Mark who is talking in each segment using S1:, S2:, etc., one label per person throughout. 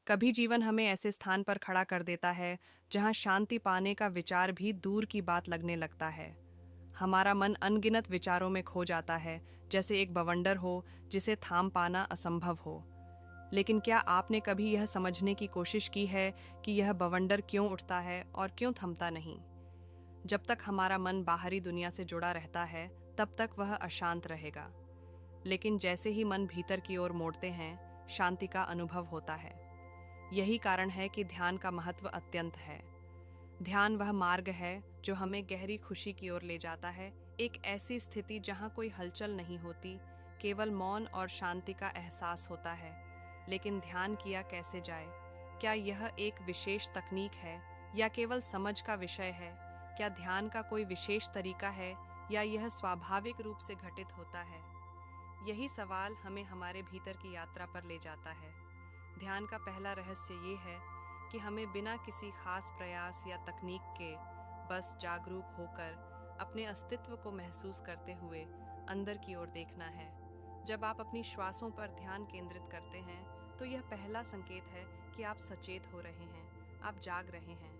S1: कभी जीवन हमें ऐसे स्थान पर खड़ा कर देता है जहां शांति पाने का विचार भी दूर की बात लगने लगता है। हमारा मन अनगिनत विचारों में खो जाता है, जैसे एक बवंडर हो जिसे थाम पाना असंभव हो। लेकिन क्या आपने कभी यह समझने की कोशिश की है कि यह बवंडर क्यों उठता है और क्यों थमता नहीं? जब तक हमारा मन बाहरी दुनिया से जुड़ा रहता है, तब तक वह अशांत रहेगा। लेकिन जैसे ही मन भीतर की ओर मोड़ते हैं, शांति का अनुभव होता है। यही कारण है कि ध्यान का महत्व अत्यंत है। ध्यान वह मार्ग है जो हमें गहरी खुशी की ओर ले जाता है, एक ऐसी स्थिति जहां कोई हलचल नहीं होती, केवल मौन और शांति का एहसास होता है। लेकिन ध्यान किया कैसे जाए? क्या यह एक विशेष तकनीक है या केवल समझ का विषय है? क्या ध्यान का कोई विशेष तरीका है या यह स्वाभाविक रूप से घटित होता है? यही सवाल हमें हमारे भीतर की यात्रा पर ले जाता है। ध्यान का पहला रहस्य ये है कि हमें बिना किसी खास प्रयास या तकनीक के बस जागरूक होकर अपने अस्तित्व को महसूस करते हुए अंदर की ओर देखना है। जब आप अपनी श्वासों पर ध्यान केंद्रित करते हैं, तो यह पहला संकेत है कि आप सचेत हो रहे हैं, आप जाग रहे हैं,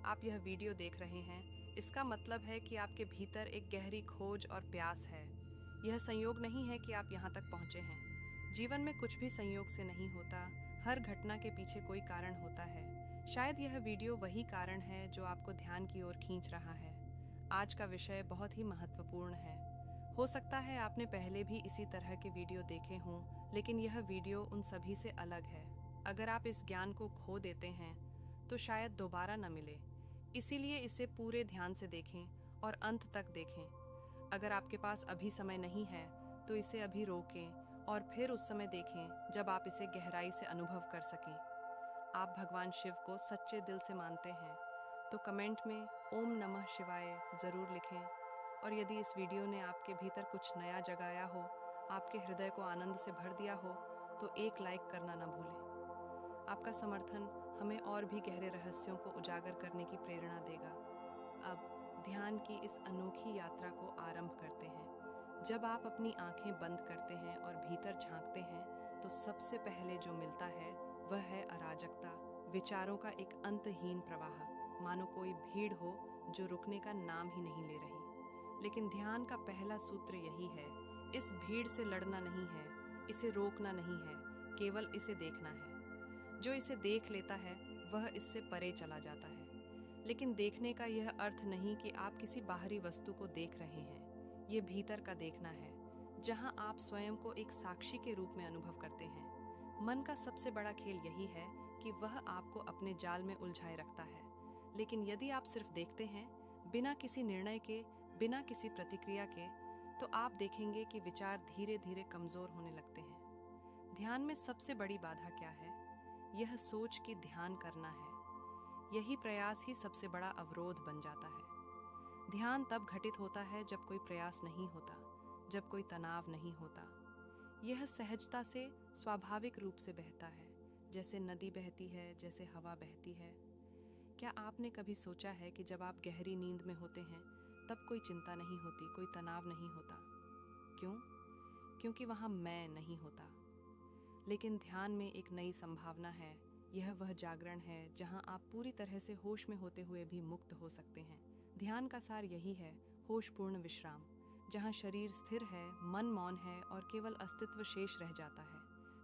S1: आप यह वीडियो देख रहे हैं। इसका मतलब है कि आपके भीतर एक गहरी खोज और प्यास है। यह संयोग नहीं है कि आप यहाँ तक पहुँचे हैं। जीवन में कुछ भी संयोग से नहीं होता, हर घटना के पीछे कोई कारण होता है। शायद यह वीडियो वही कारण है जो आपको ध्यान की ओर खींच रहा है। आज का विषय बहुत ही महत्वपूर्ण है। हो सकता है आपने पहले भी इसी तरह के वीडियो देखे हों, लेकिन यह वीडियो उन सभी से अलग है। अगर आप इस ज्ञान को खो देते हैं, तो शायद दोबारा न मिले। इसीलिए इसे पूरे ध्यान से देखें और अंत तक देखें। अगर आपके पास अभी समय नहीं है, तो इसे अभी रोकें और फिर उस समय देखें जब आप इसे गहराई से अनुभव कर सकें। आप भगवान शिव को सच्चे दिल से मानते हैं, तो कमेंट में ओम नमः शिवाय ज़रूर लिखें। और यदि इस वीडियो ने आपके भीतर कुछ नया जगाया हो, आपके हृदय को आनंद से भर दिया हो, तो एक लाइक करना न भूलें। आपका समर्थन हमें और भी गहरे रहस्यों को उजागर करने की प्रेरणा देगा। अब ध्यान की इस अनोखी यात्रा को आरंभ करते हैं। जब आप अपनी आंखें बंद करते हैं और भीतर झांकते हैं, तो सबसे पहले जो मिलता है वह है अराजकता, विचारों का एक अंतहीन प्रवाह, मानो कोई भीड़ हो जो रुकने का नाम ही नहीं ले रही। लेकिन ध्यान का पहला सूत्र यही है, इस भीड़ से लड़ना नहीं है, इसे रोकना नहीं है, केवल इसे देखना है। जो इसे देख लेता है वह इससे परे चला जाता है। लेकिन देखने का यह अर्थ नहीं कि आप किसी बाहरी वस्तु को देख रहे हैं। ये भीतर का देखना है, जहां आप स्वयं को एक साक्षी के रूप में अनुभव करते हैं। मन का सबसे बड़ा खेल यही है कि वह आपको अपने जाल में उलझाए रखता है। लेकिन यदि आप सिर्फ देखते हैं, बिना किसी निर्णय के, बिना किसी प्रतिक्रिया के, तो आप देखेंगे कि विचार धीरे धीरे कमजोर होने लगते हैं। ध्यान में सबसे बड़ी बाधा क्या है? यह सोच कि ध्यान करना है। यही प्रयास ही सबसे बड़ा अवरोध बन जाता है। ध्यान तब घटित होता है जब कोई प्रयास नहीं होता, जब कोई तनाव नहीं होता। यह सहजता से, स्वाभाविक रूप से बहता है, जैसे नदी बहती है, जैसे हवा बहती है। क्या आपने कभी सोचा है कि जब आप गहरी नींद में होते हैं, तब कोई चिंता नहीं होती, कोई तनाव नहीं होता? क्यों? क्योंकि वहाँ मैं नहीं होता। लेकिन ध्यान में एक नई संभावना है। यह वह जागरण है जहाँ आप पूरी तरह से होश में होते हुए भी मुक्त हो सकते हैं। ध्यान का सार यही है, होशपूर्ण विश्राम, जहाँ शरीर स्थिर है, मन मौन है और केवल अस्तित्व शेष रह जाता है।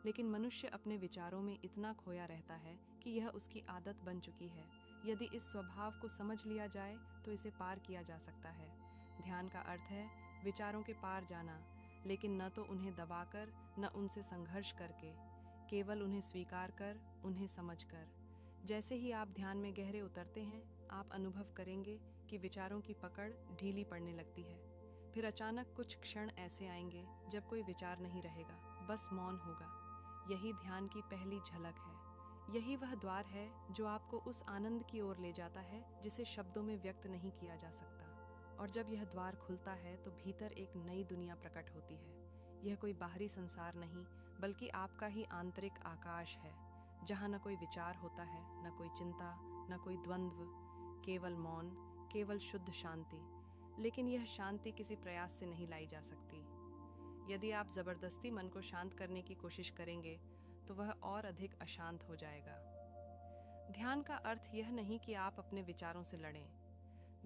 S1: लेकिन मनुष्य अपने विचारों में इतना खोया रहता है कि यह उसकी आदत बन चुकी है। यदि इस स्वभाव को समझ लिया जाए, तो इसे पार किया जा सकता है। ध्यान का अर्थ है विचारों के पार जाना, लेकिन न तो उन्हें दबाकर, न उनसे संघर्ष करके, केवल उन्हें स्वीकार कर, उन्हें समझकर। जैसे ही आप ध्यान में गहरे उतरते हैं, आप अनुभव करेंगे कि विचारों की पकड़ ढीली पड़ने लगती है। फिर अचानक कुछ क्षण ऐसे आएंगे जब कोई विचार नहीं रहेगा, बस मौन होगा। यही ध्यान की पहली झलक है। यही वह द्वार है जो आपको उस आनंद की ओर ले जाता है जिसे शब्दों में व्यक्त नहीं किया जा सकता। और जब यह द्वार खुलता है, तो भीतर एक नई दुनिया प्रकट होती है। यह कोई बाहरी संसार नहीं, बल्कि आपका ही आंतरिक आकाश है, जहाँ न कोई विचार होता है, न कोई चिंता, न कोई द्वंद्व, केवल मौन, केवल शुद्ध शांति। लेकिन यह शांति किसी प्रयास से नहीं लाई जा सकती। यदि आप जबरदस्ती मन को शांत करने की कोशिश करेंगे, तो वह और अधिक अशांत हो जाएगा। ध्यान का अर्थ यह नहीं कि आप अपने विचारों से लड़ें।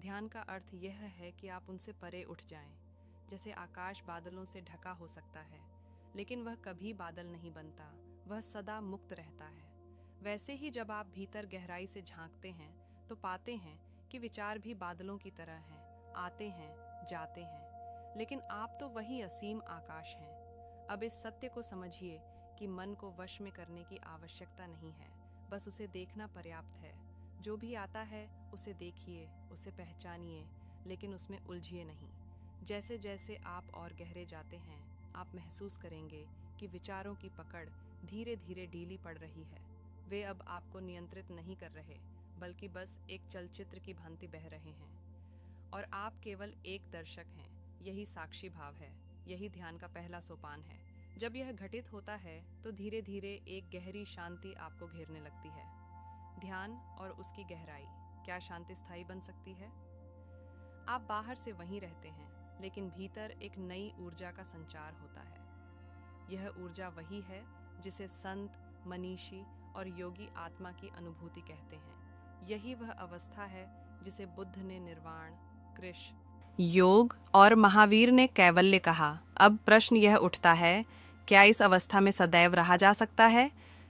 S1: ध्यान का अर्थ यह है कि आप उनसे परे उठ जाएं। जैसे आकाश बादलों से ढका हो सकता है, लेकिन वह कभी बादल नहीं बनता, वह सदा मुक्त रहता है। वैसे ही जब आप भीतर गहराई से झांकते हैं तो पाते हैं कि विचार भी बादलों की तरह हैं, आते हैं, जाते हैं, लेकिन आप तो वही असीम आकाश हैं। अब इस सत्य को समझिए कि मन को वश में करने की आवश्यकता नहीं है, बस उसे देखना पर्याप्त है। जो भी आता है उसे देखिए, उसे पहचानिए, लेकिन उसमें उलझिए नहीं। जैसे जैसे आप और गहरे जाते हैं, आप महसूस करेंगे कि विचारों की पकड़ धीरे धीरे ढीली पड़ रही है। वे अब आपको नियंत्रित नहीं कर रहे, बल्कि बस एक चलचित्र की भांति बह रहे हैं, और आप केवल एक दर्शक हैं। यही साक्षी भाव है, यही ध्यान का पहला सोपान है। जब यह घटित होता है तो धीरे धीरे एक गहरी शांति आपको घेरने लगती है। ध्यान और उसकी गहराई, क्या शांति स्थायी बन सकती है? आप बाहर से वहीं रहते हैं, लेकिन भीतर एक नई ऊर्जा का संचार होता है। यह ऊर्जा वही है जिसे संत, मनीषी और योगी आत्मा की अनुभूति कहते हैं। यही वह अवस्था है जिसे बुद्ध ने निर्वाण, कृष्ण, योग और महावीर ने कैवल्य कहा। अब प्रश्न यह उठता है, क्या इस अवस्था में सदैव रहा जा सकता है,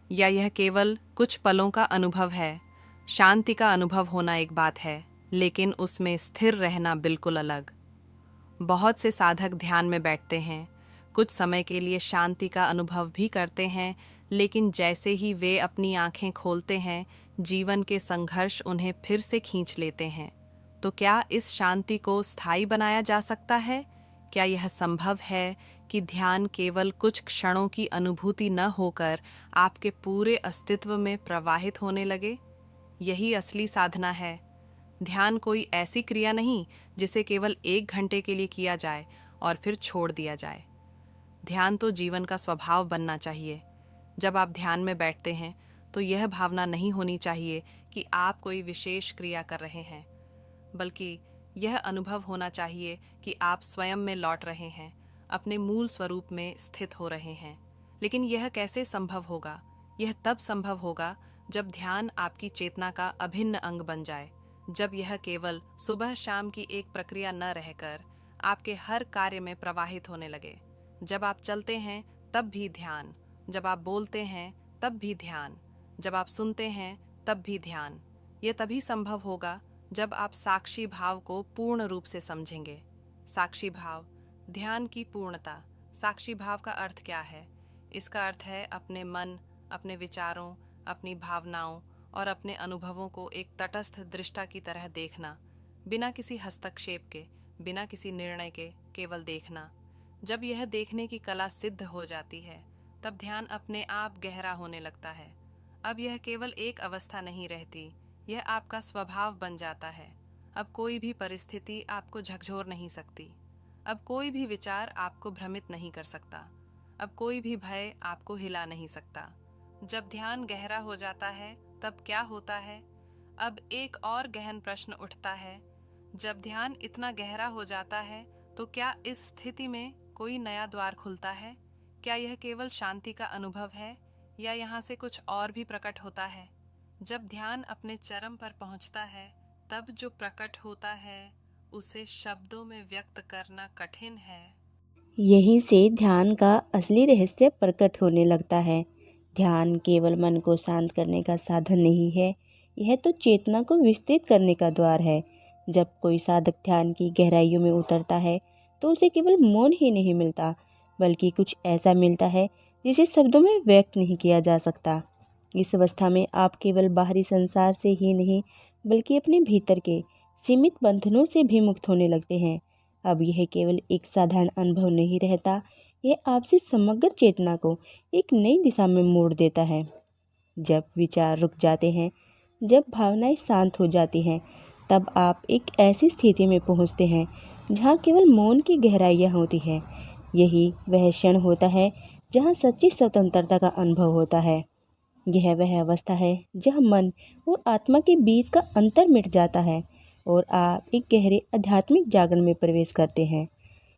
S1: या यह केवल कुछ पलों का अनुभव है? शांति का अनुभव होना एक बात है, लेकिन उसमें स्थिर रहना बिल्कुल अलग। बहुत से साधक ध्यान में बैठते हैं, कुछ समय के लिए शांति का अनुभव भी करते हैं, लेकिन जैसे ही वे अपनी आंखें खोलते हैं, जीवन के संघर्ष उन्हें फिर से खींच लेते हैं। तो क्या इस शांति को स्थायी बनाया जा सकता है? क्या यह संभव है कि ध्यान केवल कुछ क्षणों की अनुभूति न होकर आपके पूरे अस्तित्व में प्रवाहित होने लगे? यही असली साधना है। ध्यान कोई ऐसी क्रिया नहीं जिसे केवल 1 घंटे के लिए किया जाए और फिर छोड़ दिया जाए। ध्यान तो जीवन का स्वभाव बनना चाहिए। जब आप ध्यान में बैठते हैं तो यह भावना नहीं होनी चाहिए कि आप कोई विशेष क्रिया कर रहे हैं, बल्कि यह अनुभव होना चाहिए कि आप स्वयं में लौट रहे हैं, अपने मूल स्वरूप में स्थित हो रहे हैं। लेकिन यह कैसे संभव होगा? यह तब संभव होगा जब ध्यान आपकी चेतना का अभिन्न अंग बन जाए, जब यह केवल सुबह शाम की एक प्रक्रिया न रहकर आपके हर कार्य में प्रवाहित होने लगे। जब आप चलते हैं तब भी ध्यान, जब आप बोलते हैं तब भी ध्यान, जब आप सुनते हैं तब भी ध्यान। यह तभी संभव होगा जब आप साक्षी भाव को पूर्ण रूप से समझेंगे। साक्षी भाव, ध्यान की पूर्णता। साक्षी भाव का अर्थ क्या है? इसका अर्थ है अपने मन, अपने विचारों, अपनी भावनाओं और अपने अनुभवों को एक तटस्थ दृष्टा की तरह देखना, बिना किसी हस्तक्षेप के, बिना किसी निर्णय के, केवल देखना। जब यह देखने की कला सिद्ध हो जाती है, तब ध्यान अपने आप गहरा होने लगता है। अब यह केवल एक अवस्था नहीं रहती, यह आपका स्वभाव बन जाता है। अब कोई भी परिस्थिति आपको झकझोर नहीं सकती। अब कोई भी विचार आपको भ्रमित नहीं कर सकता। अब कोई भी भय आपको हिला नहीं सकता। जब ध्यान गहरा हो जाता है तब क्या होता है? अब एक और गहन प्रश्न उठता है। जब ध्यान इतना गहरा हो जाता है तो क्या इस स्थिति में कोई नया द्वार खुलता है? क्या यह केवल शांति का अनुभव है, या यहाँ से कुछ और भी प्रकट होता है? जब ध्यान अपने चरम पर पहुँचता है, तब जो प्रकट होता है उसे शब्दों में व्यक्त करना कठिन है।
S2: यहीं से ध्यान का असली रहस्य प्रकट होने लगता है। ध्यान केवल मन को शांत करने का साधन नहीं है, यह तो चेतना को विस्तृत करने का द्वार है। जब कोई साधक ध्यान की गहराइयों में उतरता है तो उसे केवल मौन ही नहीं मिलता, बल्कि कुछ ऐसा मिलता है जिसे शब्दों में व्यक्त नहीं किया जा सकता। इस अवस्था में आप केवल बाहरी संसार से ही नहीं, बल्कि अपने भीतर के सीमित बंधनों से भी मुक्त होने लगते हैं। अब यह केवल एक साधारण अनुभव नहीं रहता, यह आपसी समग्र चेतना को एक नई दिशा में मोड़ देता है। जब विचार रुक जाते हैं, जब भावनाएं शांत हो जाती हैं, तब आप एक ऐसी स्थिति में पहुंचते हैं जहां केवल मौन की गहराइयां होती हैं। यही वह क्षण होता है जहां सच्ची स्वतंत्रता का अनुभव होता है। यह वह अवस्था है जहां मन और आत्मा के बीच का अंतर मिट जाता है और आप एक गहरे आध्यात्मिक जागरण में प्रवेश करते हैं।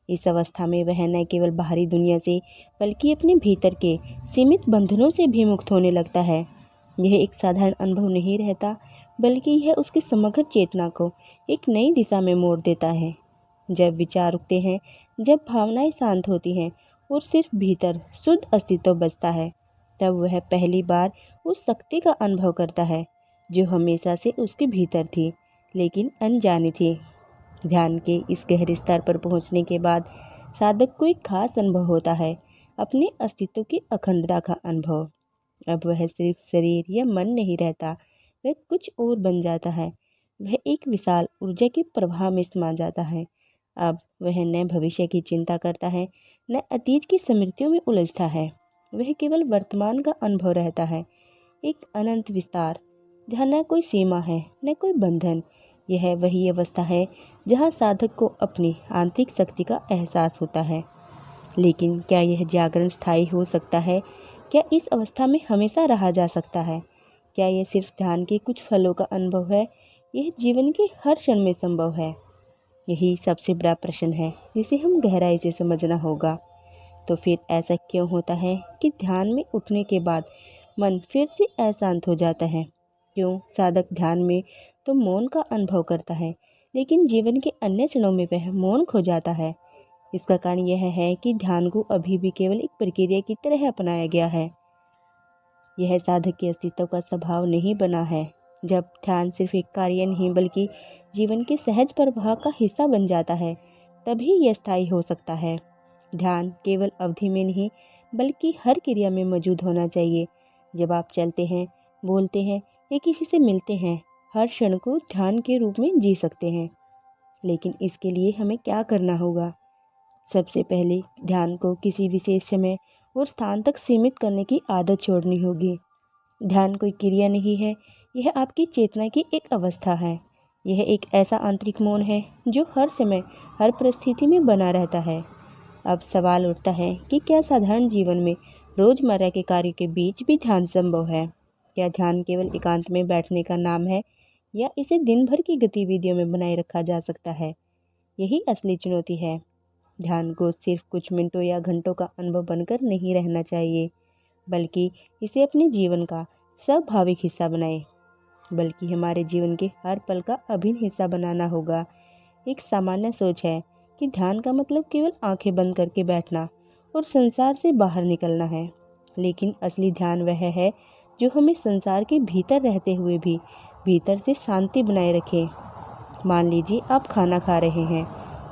S2: इस अवस्था में वह न केवल बाहरी दुनिया से बल्कि अपने भीतर के सीमित बंधनों से भी मुक्त होने लगता है। यह एक साधारण अनुभव नहीं रहता, बल्कि यह उसकी समग्र चेतना को एक नई दिशा में मोड़ देता है। जब विचार रुकते हैं, जब भावनाएं शांत होती हैं और सिर्फ भीतर शुद्ध अस्तित्व बचता है, तब वह पहली बार उस शक्ति का अनुभव करता है जो हमेशा से उसके भीतर थी, लेकिन अनजानी थी। ध्यान के इस गहरे स्तर पर पहुंचने के बाद साधक को एक खास अनुभव होता है, अपने अस्तित्व की अखंडता का अनुभव। अब वह सिर्फ शरीर या मन नहीं रहता, वह कुछ और बन जाता है। वह एक विशाल ऊर्जा के प्रवाह में समा जाता है। अब वह न भविष्य की चिंता करता है, न अतीत की स्मृतियों में उलझता है। वह केवल वर्तमान का अनुभव रहता है, एक अनंत विस्तार जहाँ न कोई सीमा है, न कोई बंधन। यह वही अवस्था है जहाँ साधक को अपनी आंतरिक शक्ति का एहसास होता है। लेकिन क्या यह जागरण स्थायी हो सकता है? क्या इस अवस्था में हमेशा रहा जा सकता है? क्या यह सिर्फ ध्यान के कुछ फलों का अनुभव है? यह जीवन के हर क्षण में संभव है? यही सबसे बड़ा प्रश्न है जिसे हम गहराई से समझना होगा। तो फिर ऐसा क्यों होता है कि ध्यान में उठने के बाद मन फिर से अशांत हो जाता है? क्यों साधक ध्यान में तो मौन का अनुभव करता है, लेकिन जीवन के अन्य क्षणों में वह मौन खो जाता है? इसका कारण यह है कि ध्यान को अभी भी केवल एक प्रक्रिया की तरह अपनाया गया है। यह साधक के अस्तित्व का स्वभाव नहीं बना है। जब ध्यान सिर्फ एक कार्य नहीं बल्कि जीवन के सहज प्रवाह का हिस्सा बन जाता है, तभी यह स्थायी हो सकता है। ध्यान केवल अवधि में नहीं बल्कि हर क्रिया में मौजूद होना चाहिए। जब आप चलते हैं, बोलते हैं या किसी से मिलते हैं, हर क्षण को ध्यान के रूप में जी सकते हैं। लेकिन इसके लिए हमें क्या करना होगा? सबसे पहले ध्यान को किसी विशेष समय और स्थान तक सीमित करने की आदत छोड़नी होगी। ध्यान कोई क्रिया नहीं है, यह आपकी चेतना की एक अवस्था है। यह एक ऐसा आंतरिक मौन है जो हर समय हर परिस्थिति में बना रहता है। अब सवाल उठता है कि क्या साधारण जीवन में रोज़मर्रा के कार्य के बीच भी ध्यान संभव है? क्या ध्यान केवल एकांत में बैठने का नाम है, या इसे दिन भर की गतिविधियों में बनाए रखा जा सकता है? यही असली चुनौती है। ध्यान को सिर्फ कुछ मिनटों या घंटों का अनुभव बनकर नहीं रहना चाहिए, बल्कि इसे अपने जीवन का स्वाभाविक हिस्सा बनाएं। बल्कि हमारे जीवन के हर पल का अभिन्न हिस्सा बनाना होगा। एक सामान्य सोच है कि ध्यान का मतलब केवल आंखें बंद करके बैठना और संसार से बाहर निकलना है। लेकिन असली ध्यान वह है जो हमें संसार के भीतर रहते हुए भी भीतर से शांति बनाए रखे। मान लीजिए आप खाना खा रहे हैं,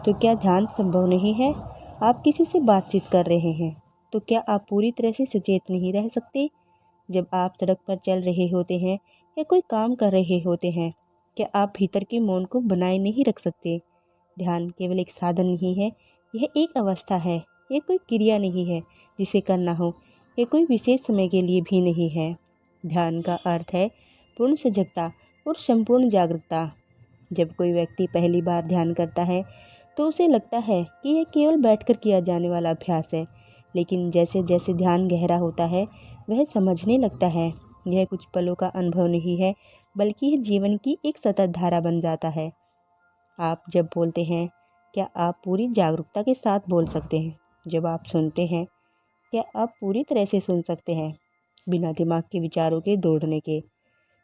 S2: तो क्या ध्यान संभव नहीं है? आप किसी से बातचीत कर रहे हैं, तो क्या आप पूरी तरह से सचेत नहीं रह सकते? जब आप सड़क पर चल रहे होते हैं या कोई काम कर रहे होते हैं, क्या आप भीतर के मौन को बनाए नहीं रख सकते? ध्यान केवल एक साधन नहीं है, यह एक अवस्था है। यह कोई क्रिया नहीं है जिसे करना हो, यह कोई विशेष समय के लिए भी नहीं है। ध्यान का अर्थ है पूर्ण सजगता और संपूर्ण जागरूकता। जब कोई व्यक्ति पहली बार ध्यान करता है तो उसे लगता है कि यह केवल बैठकर किया जाने वाला अभ्यास है। लेकिन जैसे जैसे ध्यान गहरा होता है, वह समझने लगता है यह कुछ पलों का अनुभव नहीं है, बल्कि यह जीवन की एक सतत धारा बन जाता है। आप जब बोलते हैं, क्या आप पूरी जागरूकता के साथ बोल सकते हैं? जब आप सुनते हैं, क्या आप पूरी तरह से सुन सकते हैं, बिना दिमाग के विचारों के दौड़ने के?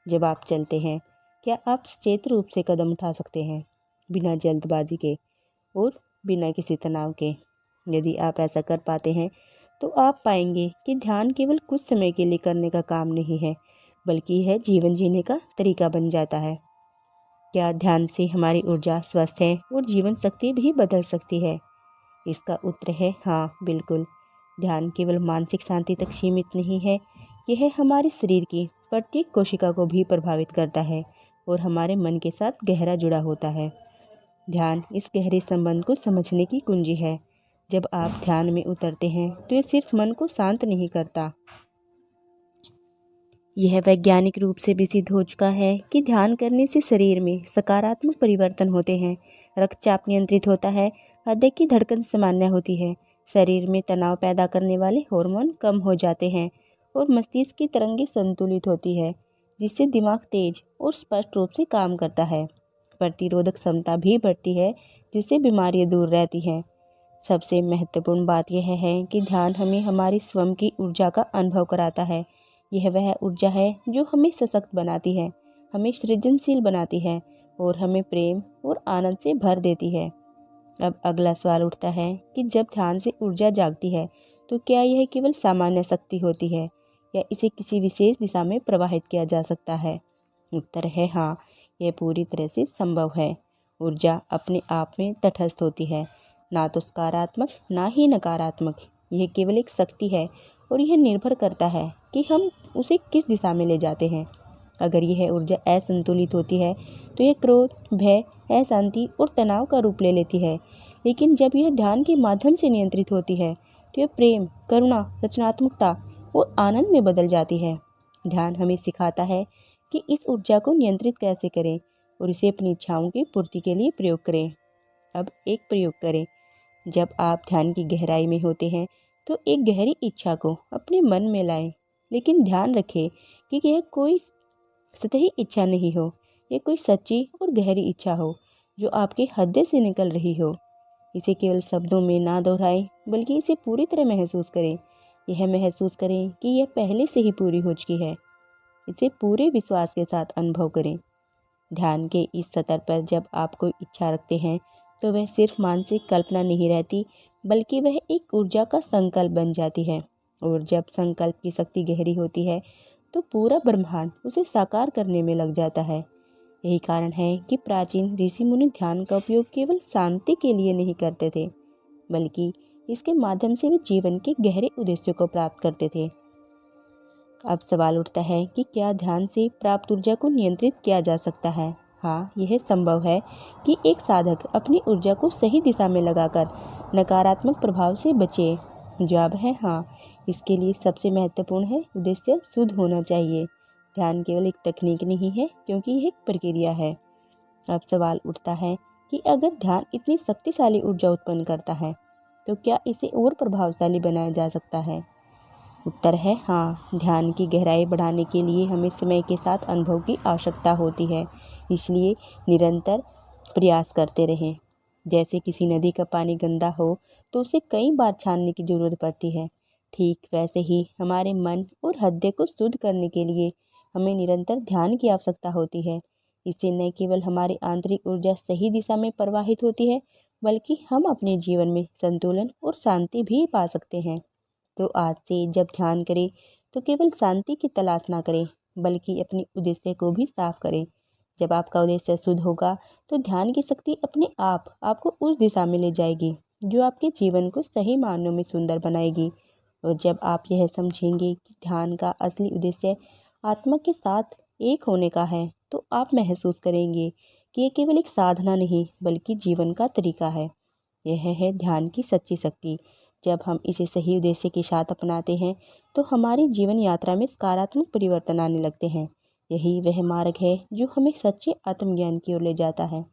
S2: जब आप चलते हैं, क्या आप सचेत रूप से कदम उठा सकते हैं, बिना जल्दबाजी के और बिना किसी तनाव के? यदि आप ऐसा कर पाते हैं, तो आप पाएंगे कि ध्यान केवल कुछ समय के लिए करने का काम नहीं है, बल्कि यह जीवन जीने का तरीका बन जाता है। क्या ध्यान से हमारी ऊर्जा, स्वास्थ्य और जीवन शक्ति भी बदल सकती है? इसका उत्तर है हाँ, बिल्कुल। ध्यान केवल मानसिक शांति तक सीमित नहीं है, यह हमारे शरीर की प्रत्येक कोशिका को भी प्रभावित करता है और हमारे मन के साथ गहरा जुड़ा होता है। ध्यान इस गहरे संबंध को समझने की कुंजी है। जब आप ध्यान में उतरते हैं तो ये सिर्फ मन को शांत नहीं करता, यह वैज्ञानिक रूप से भी सिद्ध हो चुका है कि ध्यान करने से शरीर में सकारात्मक परिवर्तन होते हैं। रक्तचाप नियंत्रित होता है, हृदय की धड़कन सामान्य होती है, शरीर में तनाव पैदा करने वाले हार्मोन कम हो जाते हैं और मस्तिष्क की तरंगें संतुलित होती है, जिससे दिमाग तेज और स्पष्ट रूप से काम करता है। प्रतिरोधक क्षमता भी बढ़ती है, जिससे बीमारियां दूर रहती हैं। सबसे महत्वपूर्ण बात यह है कि ध्यान हमें हमारी स्वयं की ऊर्जा का अनुभव कराता है। यह वह ऊर्जा है जो हमें सशक्त बनाती है, हमें सृजनशील बनाती है और हमें प्रेम और आनंद से भर देती है। अब अगला सवाल उठता है कि जब ध्यान से ऊर्जा जागती है तो क्या यह केवल सामान्य शक्ति होती है या इसे किसी विशेष दिशा में प्रवाहित किया जा सकता है? उत्तर है हाँ, यह पूरी तरह से संभव है। ऊर्जा अपने आप में तटस्थ होती है, ना तो सकारात्मक ना ही नकारात्मक। यह केवल एक शक्ति है और यह निर्भर करता है कि हम उसे किस दिशा में ले जाते हैं। अगर यह ऊर्जा असंतुलित होती है तो यह क्रोध, भय, अशांति और तनाव का रूप ले लेती है। लेकिन जब यह ध्यान के माध्यम से नियंत्रित होती है तो यह प्रेम, करुणा, रचनात्मकता और आनंद में बदल जाती है। ध्यान हमें सिखाता है कि इस ऊर्जा को नियंत्रित कैसे करें और इसे अपनी इच्छाओं की पूर्ति के लिए प्रयोग करें। अब एक प्रयोग करें। जब आप ध्यान की गहराई में होते हैं तो एक गहरी इच्छा को अपने मन में लाएं, लेकिन ध्यान रखें कि यह कोई सतही इच्छा नहीं हो, ये कोई सच्ची और गहरी इच्छा हो जो आपके हृदय से निकल रही हो। इसे केवल शब्दों में ना दोहराएं, बल्कि इसे पूरी तरह महसूस करें। यह महसूस करें कि यह पहले से ही पूरी हो चुकी है। इसे पूरे विश्वास के साथ अनुभव करें। ध्यान के इस स्तर पर जब आप कोई इच्छा रखते हैं तो वह सिर्फ मानसिक कल्पना नहीं रहती, बल्कि वह एक ऊर्जा का संकल्प बन जाती है। और जब संकल्प की शक्ति गहरी होती है तो पूरा ब्रह्मांड उसे साकार करने में लग जाता है। यही कारण है कि प्राचीन ऋषि मुनि ध्यान का उपयोग केवल शांति के लिए नहीं करते थे, बल्कि इसके माध्यम से वे जीवन के गहरे उद्देश्यों को प्राप्त करते थे। अब सवाल उठता है कि क्या ध्यान से प्राप्त ऊर्जा को नियंत्रित किया जा सकता है? हाँ, यह संभव है कि एक साधक अपनी ऊर्जा को सही दिशा में लगाकर नकारात्मक प्रभाव से बचे। जवाब है हाँ। इसके लिए सबसे महत्वपूर्ण है उद्देश्य शुद्ध होना चाहिए। ध्यान केवल एक तकनीक नहीं है, क्योंकि यह एक प्रक्रिया है। अब सवाल उठता है कि अगर ध्यान इतनी शक्तिशाली ऊर्जा उत्पन्न करता है तो क्या इसे और प्रभावशाली बनाया जा सकता है? उत्तर है हाँ। ध्यान की गहराई बढ़ाने के लिए हमें समय के साथ अनुभव की आवश्यकता होती है, इसलिए निरंतर प्रयास करते रहें। जैसे किसी नदी का पानी गंदा हो तो उसे कई बार छानने की जरूरत पड़ती है, ठीक वैसे ही हमारे मन और हृदय को शुद्ध करने के लिए हमें निरंतर ध्यान की आवश्यकता होती है। इससे न केवल हमारी आंतरिक ऊर्जा सही दिशा में प्रवाहित होती है, बल्कि हम अपने जीवन में संतुलन और शांति भी पा सकते हैं। तो आज से जब ध्यान करें तो केवल शांति की तलाश ना करें, बल्कि अपने उद्देश्य को भी साफ करें। जब आपका उद्देश्य शुद्ध होगा तो ध्यान की शक्ति अपने आप आपको उस दिशा में ले जाएगी जो आपके जीवन को सही मायनों में सुंदर बनाएगी। और जब आप यह समझेंगे कि ध्यान का असली उद्देश्य आत्मा के साथ एक होने का है, तो आप महसूस करेंगे कि यह केवल एक साधना नहीं, बल्कि जीवन का तरीका है। यह है ध्यान की सच्ची शक्ति। जब हम इसे सही उद्देश्य के साथ अपनाते हैं तो हमारी जीवन यात्रा में सकारात्मक परिवर्तन आने लगते हैं। यही वह मार्ग है जो हमें सच्चे आत्मज्ञान की ओर ले जाता है।